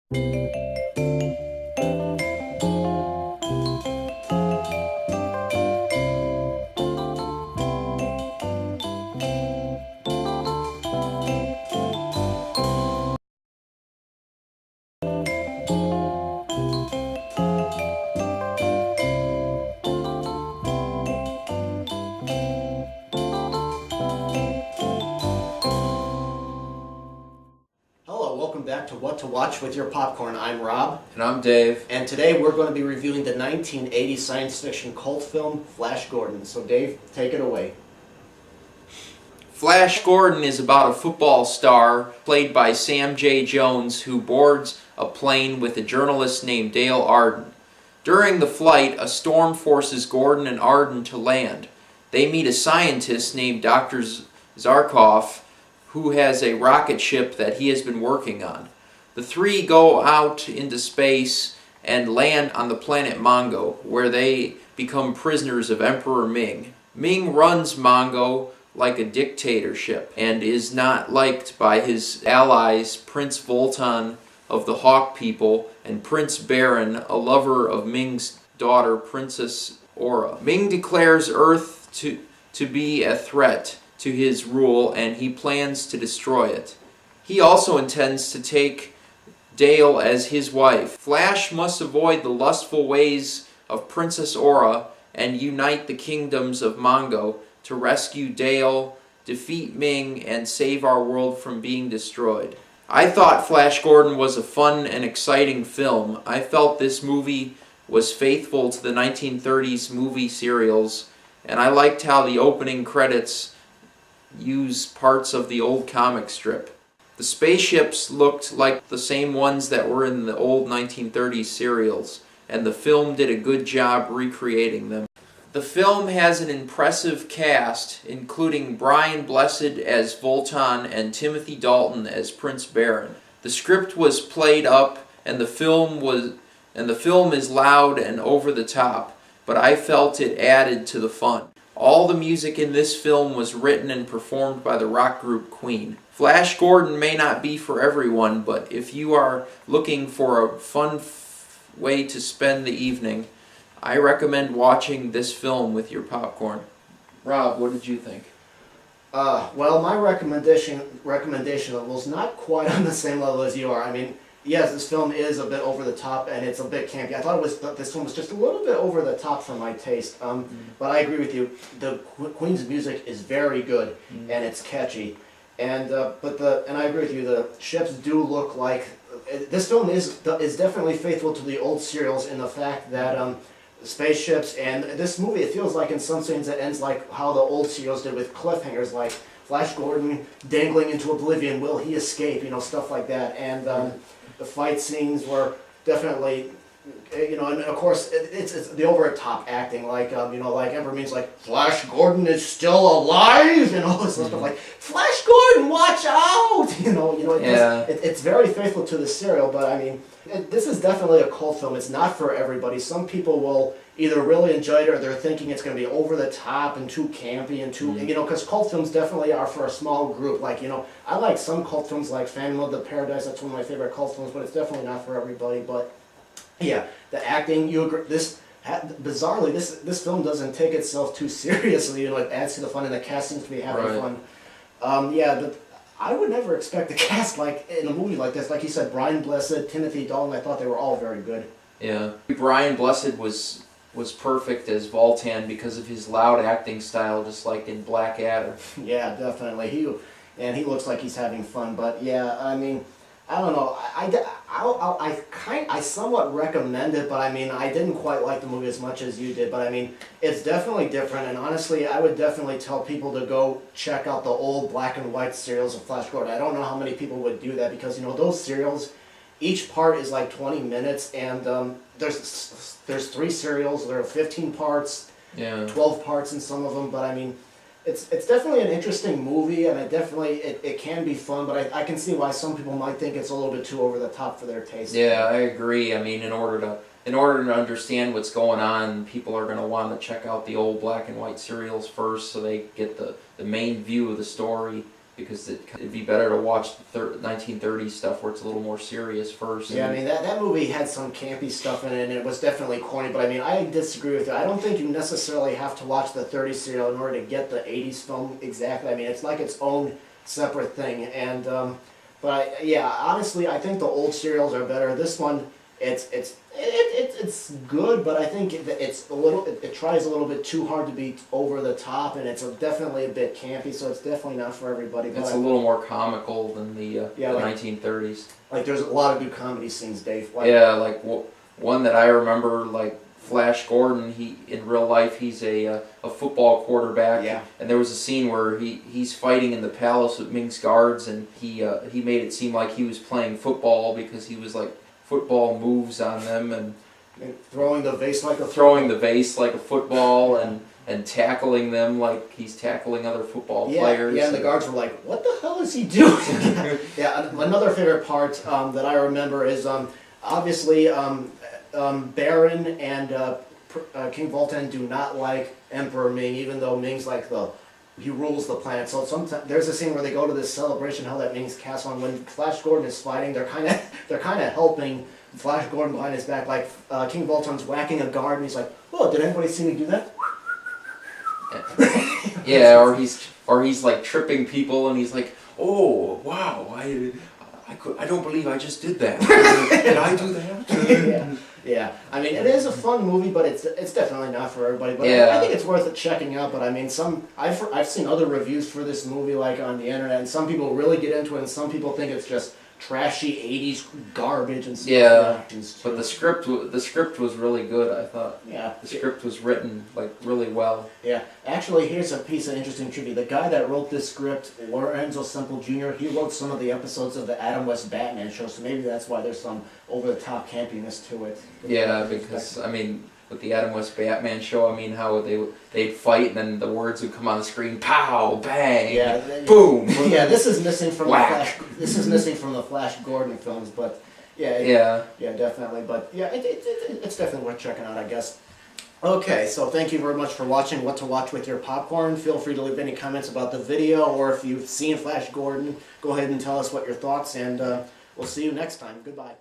Hello, welcome back to What to Watch with Your Popcorn. I'm Rob. And I'm Dave. And today we're going to be reviewing the 1980 science fiction cult film Flash Gordon. So Dave, take it away. Flash Gordon is about a football star played by Sam J. Jones who boards a plane with a journalist named Dale Arden. During the flight, a storm forces Gordon and Arden to land. They meet a scientist named Dr. Zarkov who has a rocket ship that he has been working on. The three go out into space and land on the planet Mongo, where they become prisoners of Emperor Ming. Ming runs Mongo like a dictatorship and is not liked by his allies Prince Voltan of the Hawk People and Prince Baron, a lover of Ming's daughter Princess Aura. Ming declares Earth to be a threat to his rule and he plans to destroy it. He also intends to take Dale as his wife. Flash must avoid the lustful ways of Princess Aura and unite the kingdoms of Mongo to rescue Dale, defeat Ming, and save our world from being destroyed. I thought Flash Gordon was a fun and exciting film. I felt this movie was faithful to the 1930s movie serials, and I liked how the opening credits use parts of the old comic strip. The spaceships looked like the same ones that were in the old 1930s serials, and the film did a good job recreating them. The film has an impressive cast, including Brian Blessed as Voltan and Timothy Dalton as Prince Baron. The script was played up, and the film is loud and over the top, but I felt it added to the fun. All the music in this film was written and performed by the rock group Queen. Flash Gordon may not be for everyone, but if you are looking for a fun way to spend the evening, I recommend watching this film with your popcorn. Rob, what did you think? Well, my recommendation was not quite on the same level as you are. I mean, yes, this film is a bit over the top and it's a bit campy. I thought this film was just a little bit over the top for my taste. But I agree with you. The Queen's music is very good and it's catchy. And I agree with you. The ships do look like this film is definitely faithful to the old serials in the fact that spaceships and this movie, it feels like in some scenes it ends like how the old serials did with cliffhangers, like Flash Gordon dangling into oblivion, will he escape, stuff like that. And the fight scenes were definitely, and of course it's the over-the-top acting, like like Emperor Ming's like, Flash Gordon is still alive, all this stuff, like, Flash Gordon, watch out, it's very faithful to the serial. But I mean, this is definitely a cult film. It's not for everybody. Some people will either really enjoy it or they're thinking it's going to be over the top and too campy and too, because cult films definitely are for a small group. Like, I like some cult films like Phantom of the Paradise. That's one of my favorite cult films, but it's definitely not for everybody. But yeah, the acting, you agree, bizarrely, this film doesn't take itself too seriously. It adds to the fun, and the cast seems to be having fun. But I would never expect a cast like in a movie like this. Like you said, Brian Blessed, Timothy Dalton, I thought they were all very good. Yeah, Brian Blessed was perfect as Voltan because of his loud acting style, just like in Blackadder. Yeah, definitely. He looks like he's having fun. But yeah, I mean, I don't know. I somewhat recommend it, but I mean, I didn't quite like the movie as much as you did. But I mean, it's definitely different, and honestly, I would definitely tell people to go check out the old black and white serials of Flash Gordon. I don't know how many people would do that because those serials, each part is like 20 minutes, and there's 3 serials. There are 15 parts, 12 parts in some of them. But I mean, it's definitely an interesting movie, and it can be fun, but I can see why some people might think it's a little bit too over the top for their taste. Yeah, I agree. I mean, in order to understand what's going on, people are going to want to check out the old black and white serials first, so they get the main view of the story. because it'd be better to watch the 1930s stuff where it's a little more serious first. Yeah, I mean, that movie had some campy stuff in it, and it was definitely corny, but I mean, I disagree with you. I don't think you necessarily have to watch the 30s serial in order to get the 80s film exactly. I mean, it's like its own separate thing, and, yeah, honestly, I think the old serials are better. This one, it's good, but I think it's a little. It tries a little bit too hard to be over the top, and it's definitely a bit campy. So it's definitely not for everybody. But it's a little more comical than the like, 1930s. Like there's a lot of good comedy scenes, Dave. Like, yeah, like one that I remember, like Flash Gordon. He in real life he's a football quarterback. Yeah. And there was a scene where he's fighting in the palace with Ming's guards, and he made it seem like he was playing football because he was like football moves on them and throwing the vase like a football and tackling them like he's tackling other football players. Yeah, and the guards were like, "What the hell is he doing?" Yeah, another favorite part that I remember is obviously Baron and King Vultan do not like Emperor Ming, even though Ming's like he rules the planet. So sometimes there's a scene where they go to this celebration held at Ming's castle, and when Flash Gordon is fighting, they're kind of helping Flash Gordon behind his back. Like King Vultan's whacking a guard, and he's like, "Oh, did anybody see me do that?" Yeah, or he's like tripping people, and he's like, "Oh, wow, I don't believe I just did that. Did I do that?" Yeah. I mean, it is a fun movie, but it's definitely not for everybody. But yeah. I think it's worth it checking out. But I mean, I've seen other reviews for this movie like on the internet, and some people really get into it, and some people think it's just trashy 80s garbage and stuff. Yeah, but the script was really good, I thought. Yeah. The script was written like really well. Yeah. Actually, here's a piece of interesting trivia. The guy that wrote this script, Lorenzo Semple Jr., he wrote some of the episodes of the Adam West Batman show, so maybe that's why there's some over-the-top campiness to it. Yeah, because, I mean, with the Adam West Batman show, I mean, how they'd fight and then the words would come on the screen, pow, bang, boom. Yeah, this is missing from the Flash Gordon films, but yeah, definitely. But yeah, it's definitely worth checking out, I guess. Okay, so thank you very much for watching What to Watch with Your Popcorn. Feel free to leave any comments about the video, or if you've seen Flash Gordon, go ahead and tell us what your thoughts, and we'll see you next time. Goodbye.